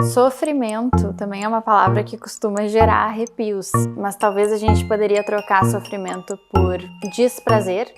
Sofrimento também é uma palavra que costuma gerar arrepios, mas talvez a gente poderia trocar sofrimento por desprazer.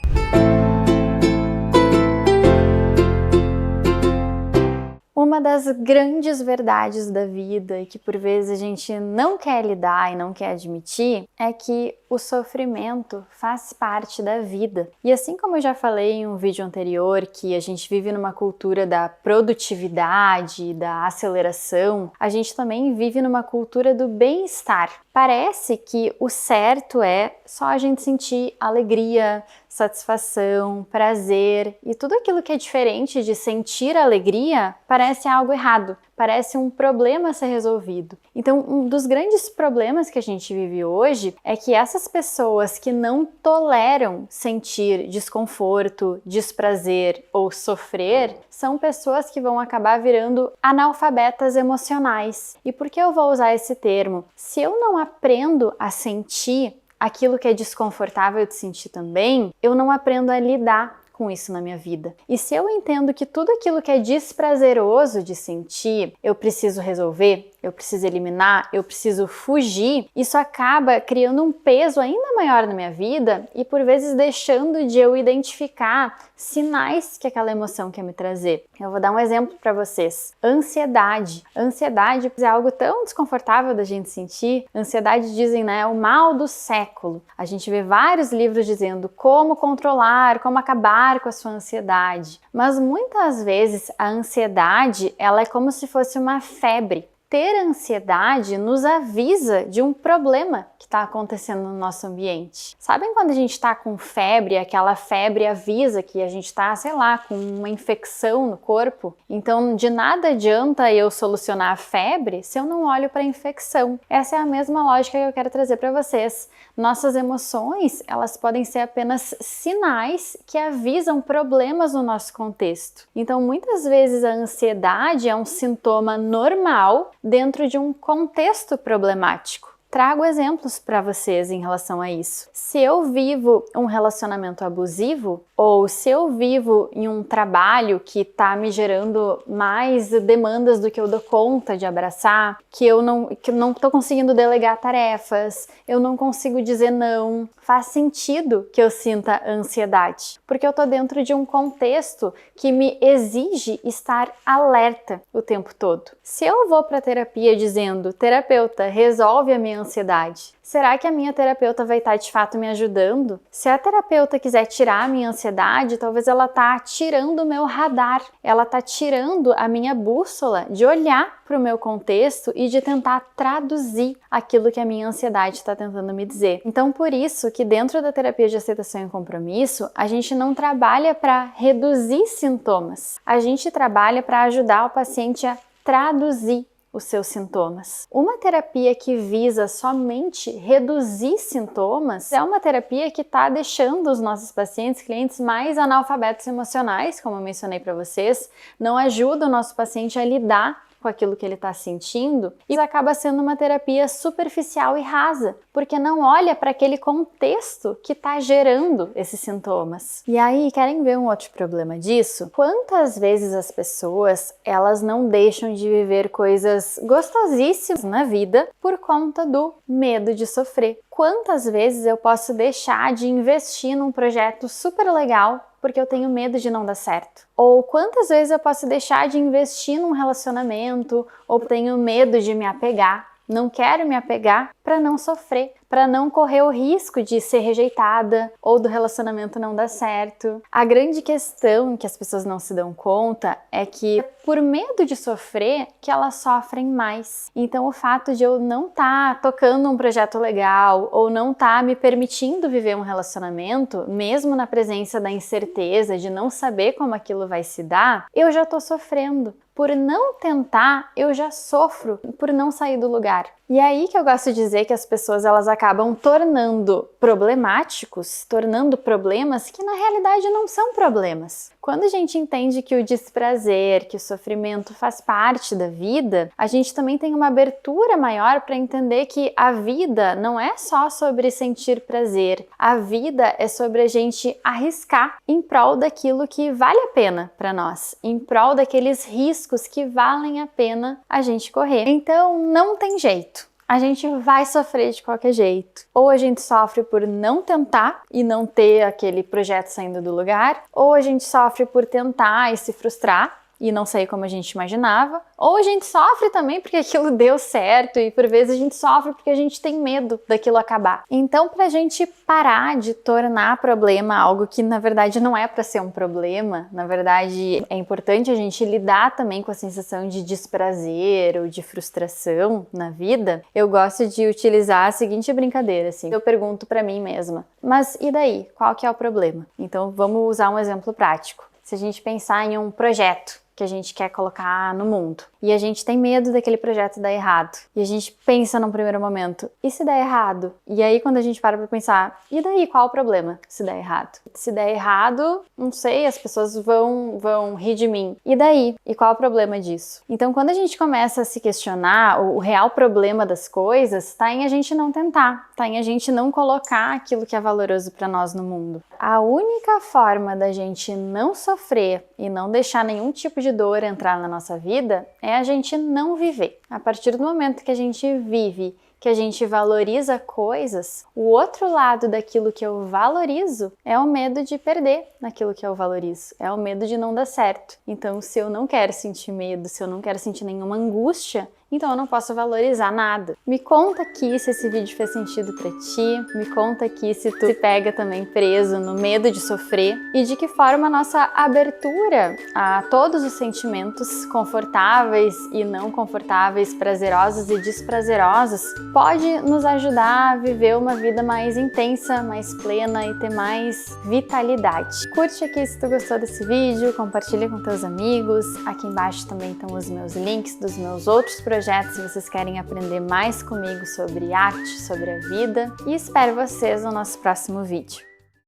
Uma das grandes verdades da vida e que por vezes a gente não quer lidar e não quer admitir é que o sofrimento faz parte da vida. E assim como eu já falei em um vídeo anterior que a gente vive numa cultura da produtividade, da aceleração, a gente também vive numa cultura do bem-estar. Parece que o certo é só a gente sentir alegria, satisfação, prazer e tudo aquilo que é diferente de sentir alegria parece algo errado, parece um problema a ser resolvido. Então, um dos grandes problemas que a gente vive hoje é que essas pessoas que não toleram sentir desconforto, desprazer ou sofrer são pessoas que vão acabar virando analfabetas emocionais. E por que eu vou usar esse termo? Se eu não aprendo a sentir aquilo que é desconfortável de sentir também, eu não aprendo a lidar com isso na minha vida. E se eu entendo que tudo aquilo que é desprazeroso de sentir, eu preciso resolver, eu preciso eliminar, eu preciso fugir, isso acaba criando um peso ainda maior na minha vida e por vezes deixando de eu identificar sinais que aquela emoção quer me trazer. Eu vou dar um exemplo para vocês. Ansiedade. Ansiedade é algo tão desconfortável da gente sentir. Ansiedade, dizem, né, é o mal do século. A gente vê vários livros dizendo como controlar, como acabar com a sua ansiedade. Mas muitas vezes a ansiedade, ela é como se fosse uma febre. Ter ansiedade nos avisa de um problema que está acontecendo no nosso ambiente. Sabem quando a gente está com febre, aquela febre avisa que a gente está, sei lá, com uma infecção no corpo? Então, de nada adianta eu solucionar a febre se eu não olho para a infecção. Essa é a mesma lógica que eu quero trazer para vocês. Nossas emoções, elas podem ser apenas sinais que avisam problemas no nosso contexto. Então, muitas vezes a ansiedade é um sintoma normal dentro de um contexto problemático. Trago exemplos para vocês em relação a isso. Se eu vivo um relacionamento abusivo, ou se eu vivo em um trabalho que está me gerando mais demandas do que eu dou conta de abraçar, que eu não estou conseguindo delegar tarefas, eu não consigo dizer não, faz sentido que eu sinta ansiedade, porque eu estou dentro de um contexto que me exige estar alerta o tempo todo. Se eu vou para a terapia dizendo, terapeuta, resolve a minha ansiedade, será que a minha terapeuta vai estar de fato me ajudando? Se a terapeuta quiser tirar a minha ansiedade, talvez ela está tirando o meu radar, ela está tirando a minha bússola de olhar para o meu contexto e de tentar traduzir aquilo que a minha ansiedade está tentando me dizer. Então, por isso que dentro da terapia de aceitação e compromisso, a gente não trabalha para reduzir sintomas, a gente trabalha para ajudar o paciente a traduzir os seus sintomas. Uma terapia que visa somente reduzir sintomas é uma terapia que está deixando os nossos pacientes, clientes mais analfabetos emocionais, como eu mencionei para vocês, não ajuda o nosso paciente a lidar com aquilo que ele está sentindo e acaba sendo uma terapia superficial e rasa, porque não olha para aquele contexto que está gerando esses sintomas. E aí, querem ver um outro problema disso? Quantas vezes as pessoas, elas não deixam de viver coisas gostosíssimas na vida por conta do medo de sofrer? Quantas vezes eu posso deixar de investir num projeto super legal porque eu tenho medo de não dar certo? Ou quantas vezes eu posso deixar de investir num relacionamento ou tenho medo de me apegar? Não quero me apegar para não sofrer, para não correr o risco de ser rejeitada ou do relacionamento não dar certo. A grande questão que as pessoas não se dão conta é que por medo de sofrer que elas sofrem mais. Então o fato de eu não estar tocando um projeto legal ou não estar me permitindo viver um relacionamento, mesmo na presença da incerteza de não saber como aquilo vai se dar, eu já estou sofrendo. Por não tentar, eu já sofro por não sair do lugar. E é aí que eu gosto de dizer que as pessoas elas acabam tornando problemáticos, tornando problemas que na realidade não são problemas. Quando a gente entende que o desprazer, que o sofrimento faz parte da vida, a gente também tem uma abertura maior para entender que a vida não é só sobre sentir prazer. A vida é sobre a gente arriscar em prol daquilo que vale a pena para nós, em prol daqueles riscos riscos que valem a pena a gente correr. Então, não tem jeito. A gente vai sofrer de qualquer jeito. Ou a gente sofre por não tentar e não ter aquele projeto saindo do lugar, ou a gente sofre por tentar e se frustrar e não sair como a gente imaginava, ou a gente sofre também porque aquilo deu certo e por vezes a gente sofre porque a gente tem medo daquilo acabar. Então, pra gente parar de tornar problema algo que na verdade não é pra ser um problema, na verdade é importante a gente lidar também com a sensação de desprazer ou de frustração na vida, eu gosto de utilizar a seguinte brincadeira, assim, eu pergunto pra mim mesma, mas e daí? Qual que é o problema? Então, vamos usar um exemplo prático. Se a gente pensar em um projeto que a gente quer colocar no mundo e a gente tem medo daquele projeto dar errado e a gente pensa num primeiro momento, e se der errado? E aí quando a gente para pra pensar, e daí qual o problema se der errado? Se der errado, não sei, as pessoas vão rir de mim. E daí? E qual o problema disso? Então quando a gente começa a se questionar, o real problema das coisas tá em a gente não tentar, tá em a gente não colocar aquilo que é valoroso pra nós no mundo. A única forma da gente não sofrer e não deixar nenhum tipo de dor entrar na nossa vida é a gente não viver. A partir do momento que a gente vive, que a gente valoriza coisas, o outro lado daquilo que eu valorizo é o medo de perder naquilo que eu valorizo, é o medo de não dar certo. Então, se eu não quero sentir medo, se eu não quero sentir nenhuma angústia, então eu não posso valorizar nada. Me conta aqui se esse vídeo fez sentido pra ti, me conta aqui se tu se pega também preso no medo de sofrer e de que forma a nossa abertura a todos os sentimentos confortáveis e não confortáveis, prazerosos e desprazerosos pode nos ajudar a viver uma vida mais intensa, mais plena e ter mais vitalidade. Curte aqui se tu gostou desse vídeo, compartilha com teus amigos, aqui embaixo também estão os meus links dos meus outros projetos se vocês querem aprender mais comigo sobre arte, sobre a vida, e espero vocês no nosso próximo vídeo.